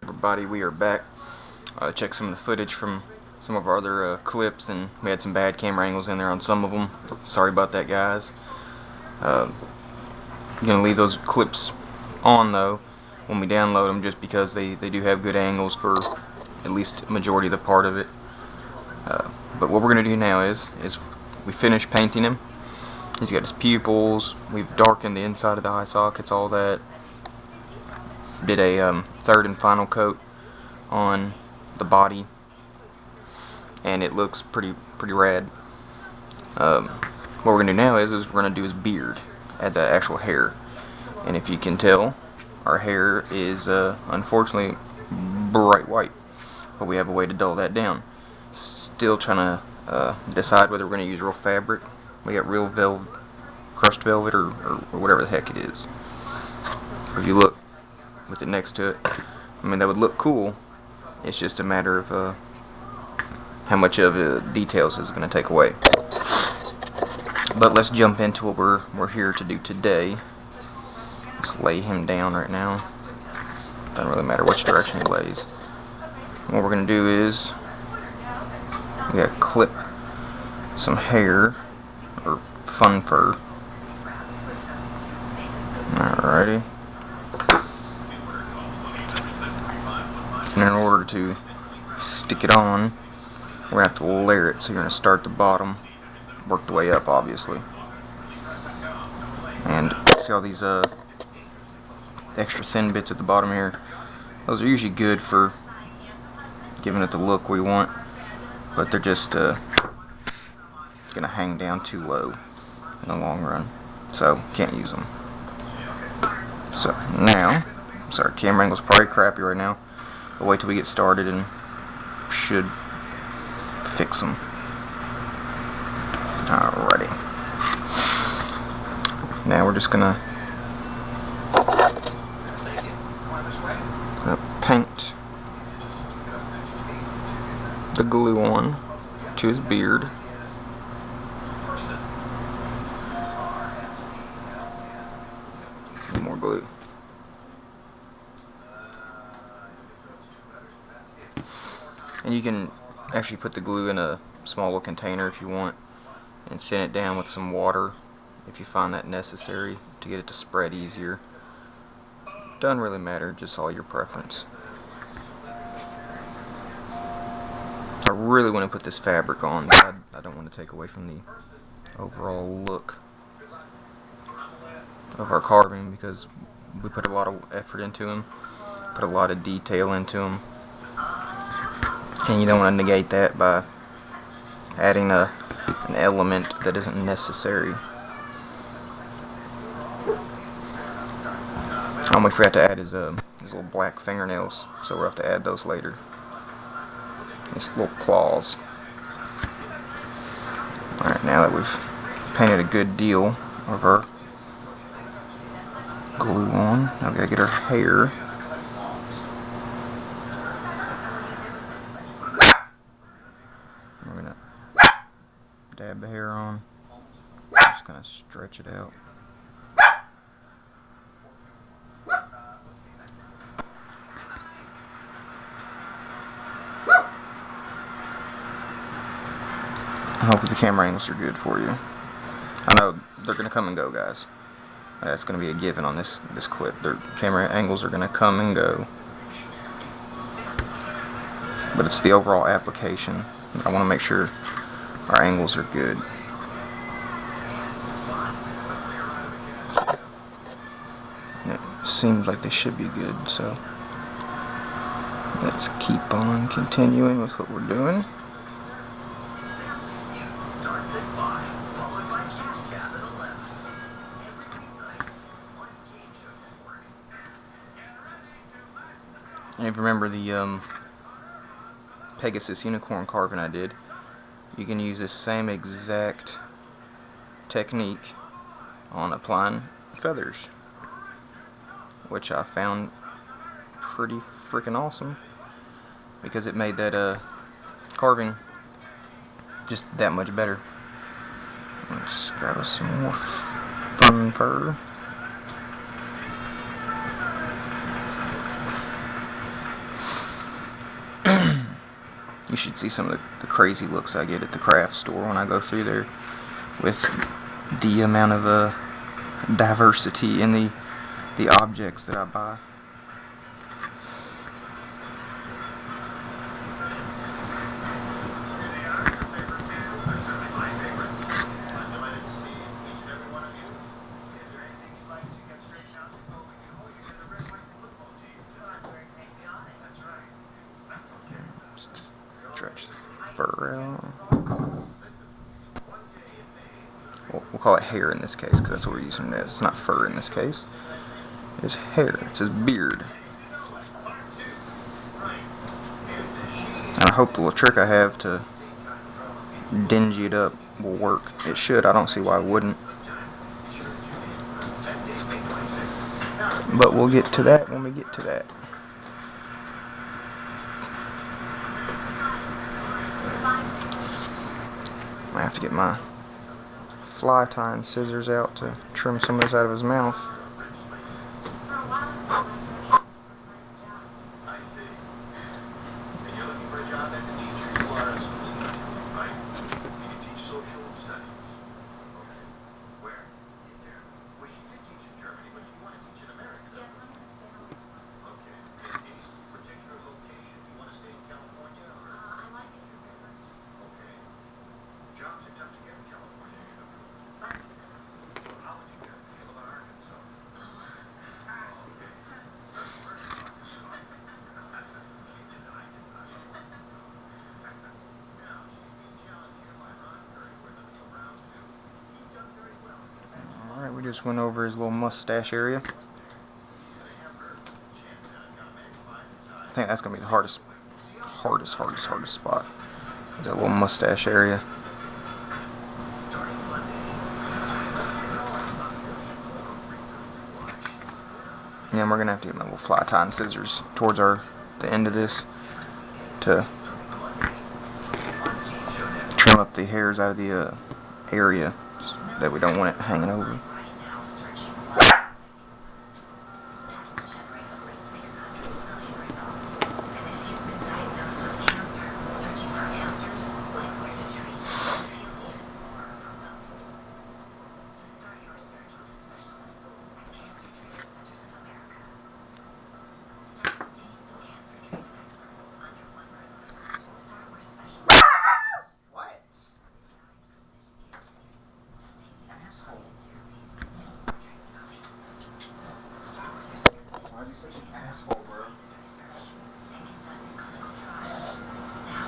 Everybody, we are back. Check some of the footage from some of our other clips, and we had some bad camera angles in there on some of them. Sorry about that, guys. I'm gonna leave those clips on though when we download them, just because they do have good angles for at least a majority of the part of it. But what we're gonna do now is we finished painting him. He's got his pupils. We've darkened the inside of the eye sockets, all that. Did a third and final coat on the body, and it looks pretty rad. What we're gonna do now is we're gonna do his beard, add the actual hair. And if you can tell, our hair is unfortunately bright white, but we have a way to dull that down. Still trying to decide whether we're gonna use real fabric. We got real velvet, crushed velvet, or whatever the heck it is. If you look with it next to it, I mean, that would look cool. It's just a matter of how much of the details is going to take away. But let's jump into what we're here to do today. Just lay him down right now. Doesn't really matter which direction he lays. What we're going to do is we got to clip some hair, or fun fur. Alrighty. And in order to stick it on, we're going to have to layer it. So you're going to start at the bottom, work the way up, obviously. And see all these extra thin bits at the bottom here? Those are usually good for giving it the look we want, but they're just going to hang down too low in the long run, so can't use them. So now, sorry, camera angle's probably crappy right now. But wait till we get started and should fix them. Alrighty. Now we're just gonna paint the glue on to his beard. More glue. And you can actually put the glue in a small little container if you want, and thin it down with some water if you find that necessary to get it to spread easier. Doesn't really matter, just all your preference. I really want to put this fabric on, but I don't want to take away from the overall look of our carving, because we put a lot of effort into them, put a lot of detail into them. And you don't want to negate that by adding an element that isn't necessary. We forgot to add his little black fingernails, so we'll have to add those later. These little claws. Alright, now that we've painted a good deal of our glue on, now we gotta get our hair. We're gonna dab the hair on, just gonna stretch it out. Hopefully the camera angles are good for you. I know they're gonna come and go, guys. That's gonna be a given on this clip. Their camera angles are gonna come and go, but it's the overall application. I want to make sure our angles are good. It seems like they should be good, so let's keep on continuing with what we're doing. And if you remember the Pegasus unicorn carving I did, you can use this same exact technique on applying feathers, which I found pretty freaking awesome, because it made that carving just that much better. Let's grab us some more fun fur. You should see some of the crazy looks I get at the craft store when I go through there with the amount of diversity in the objects that I buy. Stretch the fur out. We'll call it hair in this case because that's what we're using it as. It's not fur in this case. It's hair. It's his beard. And I hope the little trick I have to dingy it up will work. It should. I don't see why it wouldn't. But we'll get to that when we get to that. I have to get my fly tying scissors out to trim some of this out of his mouth. We just went over his little mustache area. I think that's gonna be the hardest spot. That little mustache area. And we're gonna have to get my little fly tying scissors towards the end of this to trim up the hairs out of the area that we don't want it hanging over.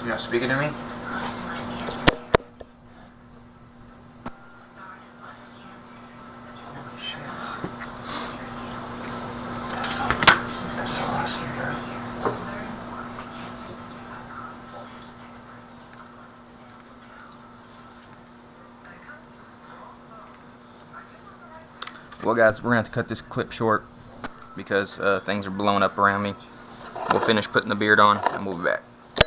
You're not speaking to me? Well guys, we're going to have to cut this clip short because things are blowing up around me. We'll finish putting the beard on and we'll be back.